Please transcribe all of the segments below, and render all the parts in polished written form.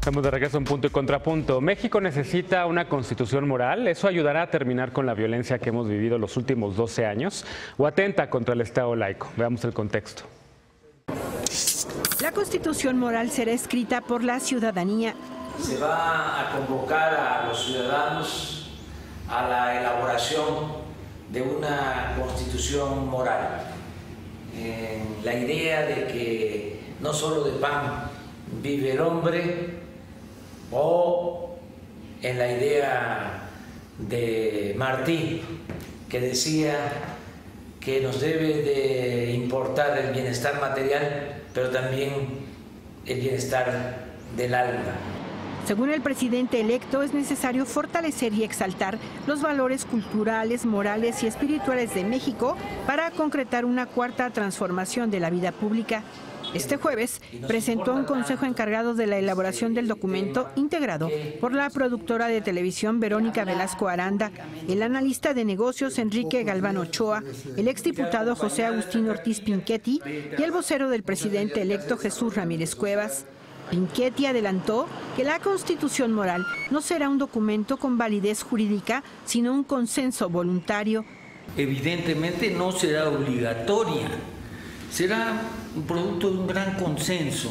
Estamos de regreso en Punto y Contrapunto. México necesita una constitución moral. ¿Eso ayudará a terminar con la violencia que hemos vivido los últimos 12 años? ¿O atenta contra el Estado laico? Veamos el contexto. La constitución moral será escrita por la ciudadanía. Se va a convocar a los ciudadanos a la elaboración de una constitución moral. La idea de que no solo de pan vive el hombre, o en la idea de Martí, que decía que nos debe de importar el bienestar material, pero también el bienestar del alma. Según el presidente electo, es necesario fortalecer y exaltar los valores culturales, morales y espirituales de México para concretar una cuarta transformación de la vida pública. Este jueves presentó un consejo encargado de la elaboración del documento, integrado por la productora de televisión Verónica Velasco Aranda, el analista de negocios Enrique Galván Ochoa, el exdiputado José Agustín Ortiz Pinchetti y el vocero del presidente electo Jesús Ramírez Cuevas. Pinchetti adelantó que la Constitución Moral no será un documento con validez jurídica, sino un consenso voluntario. Evidentemente no será obligatoria, será un producto de un gran consenso,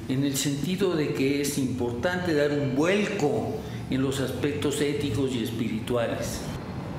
en el sentido de que es importante dar un vuelco en los aspectos éticos y espirituales.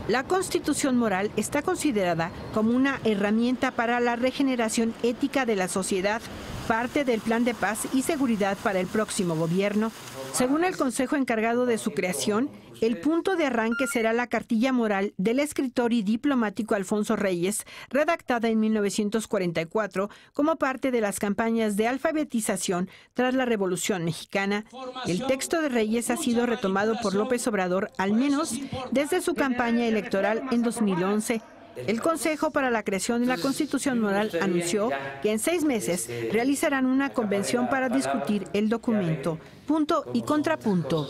La Constitución Moral está considerada como una herramienta para la regeneración ética de la sociedad, parte del Plan de Paz y Seguridad para el próximo gobierno. Según el Consejo encargado de su creación, el punto de arranque será la cartilla moral del escritor y diplomático Alfonso Reyes, redactada en 1944 como parte de las campañas de alfabetización tras la Revolución Mexicana. El texto de Reyes ha sido retomado por López Obrador al menos desde su campaña electoral en 2011. El Consejo para la Creación de la Constitución Moral anunció que en 6 meses realizarán una convención para discutir el documento. Punto y contrapunto.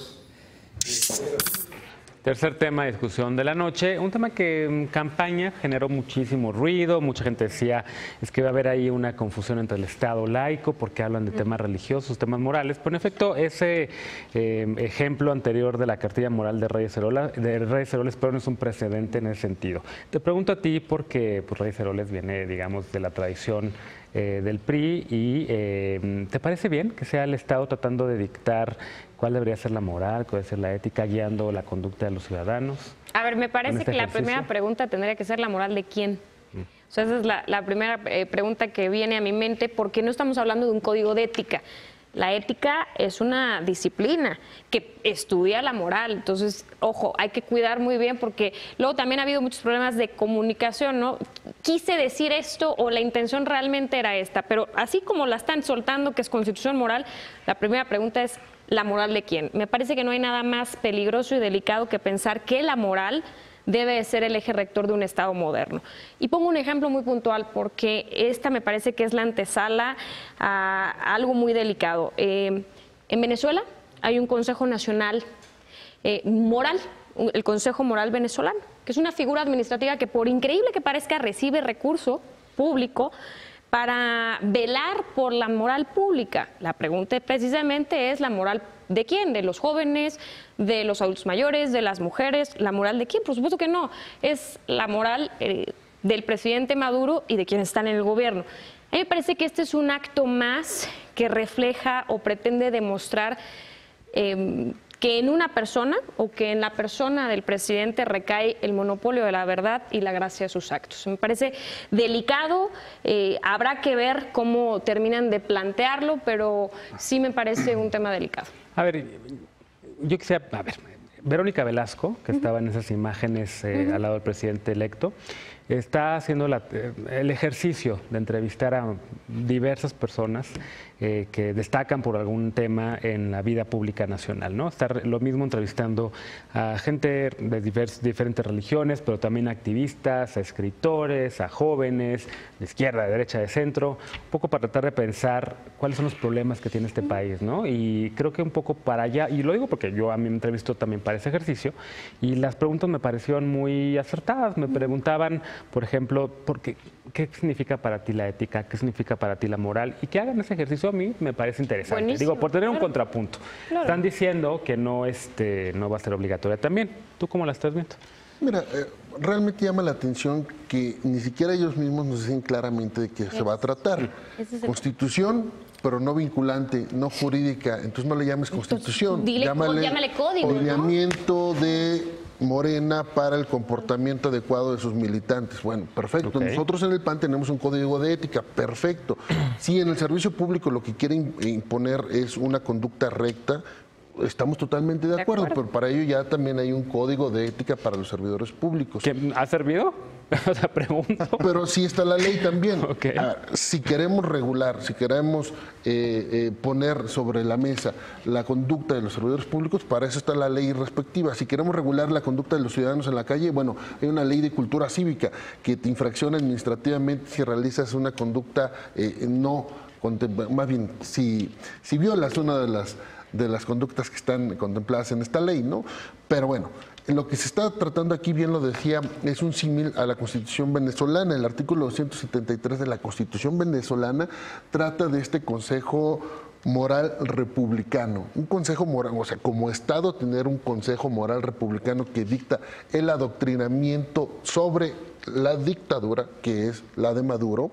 Tercer tema de discusión de la noche, un tema que en campaña generó muchísimo ruido, mucha gente decía es que va a haber ahí una confusión entre el Estado laico porque hablan de temas religiosos, temas morales, pero en efecto ese ejemplo anterior de la cartilla moral de Reyes Heroles, pero no es un precedente en ese sentido. Te pregunto a ti porque pues, Reyes Heroles viene, digamos, de la tradición del PRI y ¿te parece bien que sea el Estado tratando de dictar cuál debería ser la moral, cuál debe ser la ética, guiando la conducta de los ciudadanos? A ver, me parece que la primera pregunta tendría que ser la moral de quién. O sea, esa es la primera pregunta que viene a mi mente, porque no estamos hablando de un código de ética. La ética es una disciplina que estudia la moral, entonces, ojo, hay que cuidar muy bien porque luego también ha habido muchos problemas de comunicación, ¿no? Quise decir esto o la intención realmente era esta, pero así como la están soltando que es constitución moral, la primera pregunta es ¿la moral de quién? Me parece que no hay nada más peligroso y delicado que pensar que la moral debe ser el eje rector de un Estado moderno. Y pongo un ejemplo muy puntual porque esta me parece que es la antesala a algo muy delicado. En Venezuela hay un Consejo Nacional Moral, el Consejo Moral Venezolano, que es una figura administrativa que, por increíble que parezca, recibe recurso público para velar por la moral pública. La pregunta precisamente es la moral ¿de quién? ¿De los jóvenes, de los adultos mayores, de las mujeres? ¿La moral de quién? Por supuesto que no. Es la moral del presidente Maduro y de quienes están en el gobierno. A mí me parece que este es un acto más que refleja o pretende demostrar que en una persona o que en la persona del presidente recae el monopolio de la verdad y la gracia de sus actos. Me parece delicado, habrá que ver cómo terminan de plantearlo, pero sí me parece un tema delicado. A ver, yo quisiera, Verónica Velasco, que estaba en esas imágenes al lado del presidente electo, está haciendo el ejercicio de entrevistar a diversas personas que destacan por algún tema en la vida pública nacional, ¿no? Está lo mismo entrevistando a gente de diferentes religiones, pero también a activistas, a escritores, a jóvenes, de izquierda, de derecha, de centro, un poco para tratar de pensar cuáles son los problemas que tiene este país, ¿no? Y creo que un poco para allá, y lo digo porque yo a mí me entrevisto también para ese ejercicio, y las preguntas me parecieron muy acertadas. Me preguntaban por ejemplo, ¿qué significa para ti la ética? ¿Qué significa para ti la moral? Y que hagan ese ejercicio a mí me parece interesante. Buenísimo, digo, por tener un contrapunto. Claro. Están diciendo que no va a ser obligatoria también. ¿Tú cómo la estás viendo? Mira, realmente llama la atención que ni siquiera ellos mismos nos dicen claramente de qué se va a tratar. Constitución, pero no vinculante, no jurídica, entonces no le llames constitución, llámale código, lineamiento de Morena para el comportamiento adecuado de sus militantes. Bueno, perfecto. Okay. Nosotros en el PAN tenemos un código de ética, perfecto. Si en el servicio público lo que quieren imponer es una conducta recta, estamos totalmente de acuerdo, pero para ello ya también hay un código de ética para los servidores públicos. ¿Que ha servido? O sea, pregunto. Pero sí está la ley también. Okay. Si queremos regular, si queremos poner sobre la mesa la conducta de los servidores públicos, para eso está la ley respectiva. Si queremos regular la conducta de los ciudadanos en la calle, bueno, hay una ley de cultura cívica que te infracciona administrativamente si realizas una conducta más bien, si violas una de las conductas que están contempladas en esta ley, ¿no? Pero bueno, lo que se está tratando aquí, bien lo decía, es un símil a la Constitución venezolana. El artículo 273 de la Constitución venezolana trata de este Consejo Moral Republicano. Un Consejo Moral, o sea, como Estado tener un Consejo Moral Republicano que dicta el adoctrinamiento sobre la dictadura, que es la de Maduro.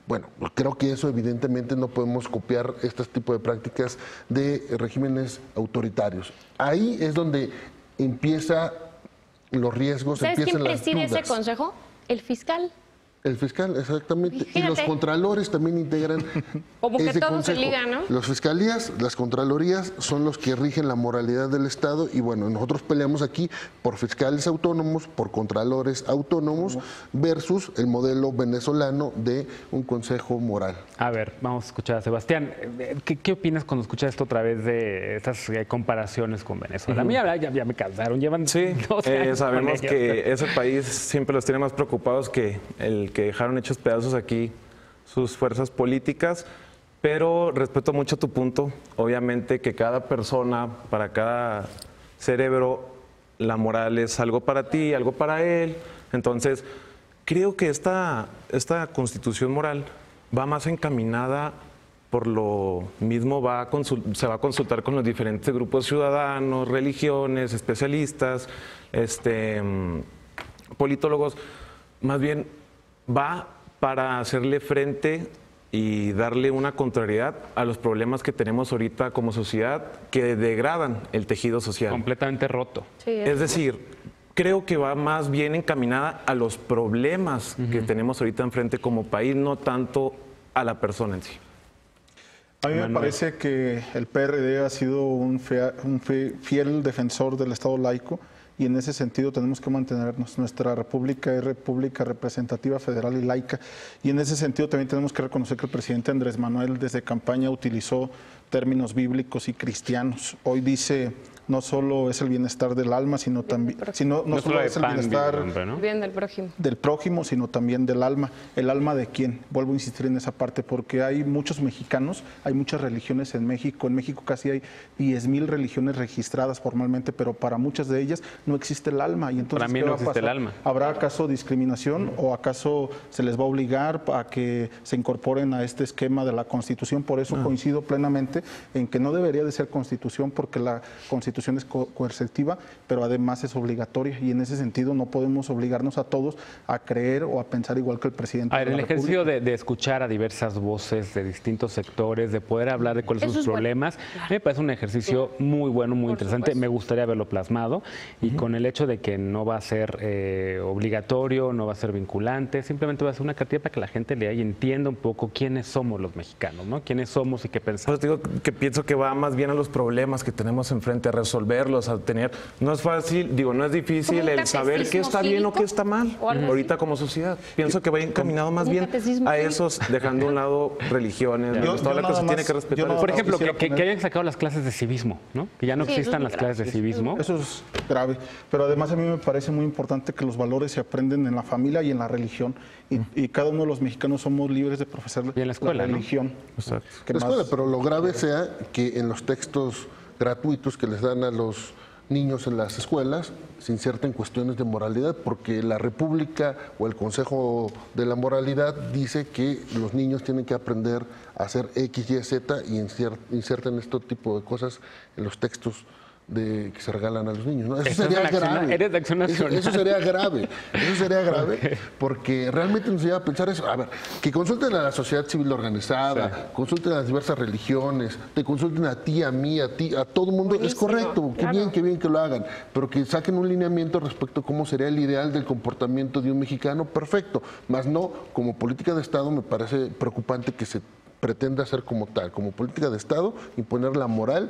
Bueno, creo que eso evidentemente no podemos copiar este tipo de prácticas de regímenes autoritarios. Ahí es donde empiezan los riesgos, ¿Sabes empiezan quién las preside dudas. ese consejo? El fiscal. El fiscal, exactamente. Fíjate. Y los contralores también integran Como que ese todo consejo. se liga, ¿no? Los fiscalías, las contralorías son los que rigen la moralidad del Estado y bueno, nosotros peleamos aquí por fiscales autónomos, por contralores autónomos versus el modelo venezolano de un consejo moral. A ver, vamos a escuchar a Sebastián. ¿Qué opinas cuando escuchas esto a través de estas comparaciones con Venezuela? A mí ya me cansaron, llevan 12 años sabemos con ellos. que ese país siempre los tiene más preocupados que el que dejaron hechos pedazos aquí sus fuerzas políticas, pero respeto mucho tu punto. Obviamente que cada persona, para cada cerebro, la moral es algo para ti, algo para él. Entonces, creo que esta constitución moral va más encaminada por lo mismo, se va a consultar con los diferentes grupos ciudadanos, religiones, especialistas, politólogos, más bien va para hacerle frente y darle una contrariedad a los problemas que tenemos ahorita como sociedad que degradan el tejido social. Completamente roto. Sí, Es decir, creo que va más bien encaminada a los problemas que tenemos ahorita enfrente como país, no tanto a la persona en sí. A mí me parece que el PRD ha sido un fiel defensor del Estado laico y en ese sentido tenemos que mantenernos. Nuestra república es república representativa, federal y laica, y en ese sentido también tenemos que reconocer que el presidente Andrés Manuel desde campaña utilizó términos bíblicos y cristianos. Hoy dice, no solo es el bienestar del alma, sino también, no solo es el bienestar bien del prójimo. Del prójimo, sino también del alma. ¿El alma de quién? Vuelvo a insistir en esa parte, porque hay muchos mexicanos, hay muchas religiones en México. En México casi hay 10,000 religiones registradas formalmente, pero para muchas de ellas no existe el alma. Y entonces, para mí no existe el alma. ¿Habrá acaso discriminación o acaso se les va a obligar a que se incorporen a este esquema de la Constitución? Por eso coincido plenamente en que no debería de ser Constitución, porque la Constitución es coercitiva, pero además es obligatoria, y en ese sentido no podemos obligarnos a todos a creer o a pensar igual que el presidente. El ejercicio de escuchar a diversas voces de distintos sectores, de poder hablar de cuáles son sus problemas, me parece un ejercicio muy bueno, muy interesante. Me gustaría verlo plasmado, y con el hecho de que no va a ser obligatorio, no va a ser vinculante, simplemente va a ser una cartilla para que la gente lea y entienda un poco quiénes somos los mexicanos, ¿no? Quiénes somos y qué pensamos. Pues digo que pienso que va más bien a los problemas que tenemos enfrente, a resolverlos, a tener. No es fácil, no es difícil el saber qué está bien o qué está mal ahorita como sociedad. Pienso que va encaminado más bien a esos, dejando a un lado religiones, toda la cosa tiene que respetar. Por ejemplo, que hayan sacado las clases de civismo, ¿no? Que ya no existan las clases de civismo. Eso es grave, pero además a mí me parece muy importante que los valores se aprenden en la familia y en la religión, y cada uno de los mexicanos somos libres de profesar y en la escuela, la religión. Exacto. La escuela, pero lo grave sea que en los textos gratuitos que les dan a los niños en las escuelas se inserten cuestiones de moralidad, porque la República o el Consejo de la Moralidad dice que los niños tienen que aprender a hacer X, Y, Z y insertan este tipo de cosas en los textos que se regalan a los niños, ¿no? Eso sería grave. Eres de Acción Nacional. Eso sería grave. Eso sería grave porque realmente nos lleva a pensar eso. A ver, que consulten a la sociedad civil organizada, consulten a las diversas religiones, te consulten a ti, a mí, a ti, a todo el mundo. Buenísimo, es correcto, claro. Qué bien que lo hagan, pero que saquen un lineamiento respecto a cómo sería el ideal del comportamiento de un mexicano, perfecto. Más no, como política de Estado me parece preocupante que se pretende hacer como tal, como política de Estado, imponer la moral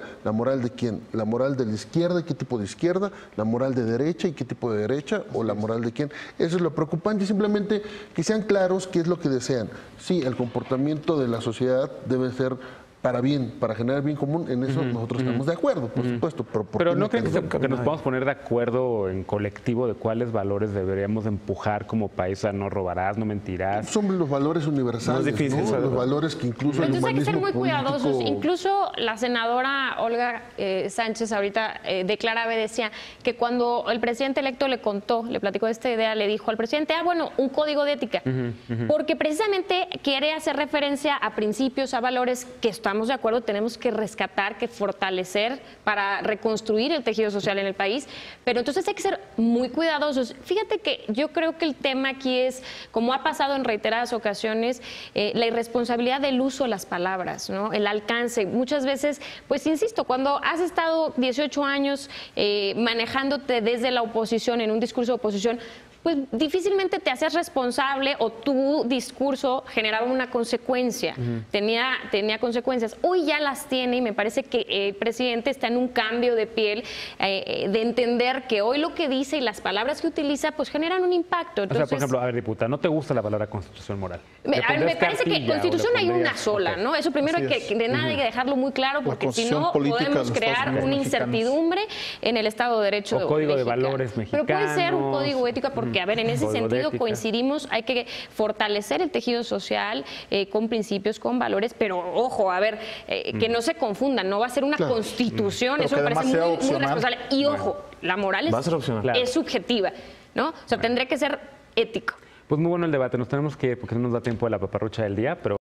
de quién, la moral de la izquierda y qué tipo de izquierda, la moral de derecha y qué tipo de derecha, o la moral de quién. Eso es lo preocupante, simplemente que sean claros qué es lo que desean. Sí, el comportamiento de la sociedad debe ser para bien, para generar bien común, en eso nosotros estamos de acuerdo, por supuesto. Pero ¿no creen que nos podamos poner de acuerdo en colectivo de cuáles valores deberíamos empujar como país? A no robarás, no mentirás. Son los valores universales, no es difícil, ¿no? Los valores que incluso el humanismo hay que ser muy político... cuidadosos. Incluso la senadora Olga Sánchez ahorita declaraba y decía que cuando el presidente electo le platicó esta idea, le dijo al presidente, bueno, un código de ética, porque precisamente quiere hacer referencia a principios, a valores que estamos de acuerdo, tenemos que rescatar, que fortalecer para reconstruir el tejido social en el país, pero entonces hay que ser muy cuidadosos. Fíjate que yo creo que el tema aquí es, como ha pasado en reiteradas ocasiones, la irresponsabilidad del uso de las palabras, ¿no? El alcance. Muchas veces, pues insisto, cuando has estado 18 años manejándote desde la oposición, en un discurso de oposición, pues difícilmente te hacías responsable o tu discurso generaba una consecuencia, tenía consecuencias. Hoy ya las tiene y me parece que el presidente está en un cambio de piel, de entender que hoy lo que dice y las palabras que utiliza pues generan un impacto. Entonces, o sea, por ejemplo, a ver, diputada, ¿no te gusta la palabra constitución moral? Me parece que constitución hay una sola, ¿no? Eso primero hay que dejarlo muy claro, porque si no podemos crear una incertidumbre en el Estado de Derecho o código mexicano. De valores mexicanos. Pero puede ser un código ético, porque a ver, en ese sentido coincidimos, hay que fortalecer el tejido social con principios, con valores, pero ojo, a ver, que no se confundan, no va a ser una constitución, eso me parece muy responsable. Y ojo, la moral es subjetiva, ¿no? O sea, tendría que ser ético. Pues muy bueno el debate, nos tenemos que ir porque no nos da tiempo de la paparrucha del día, pero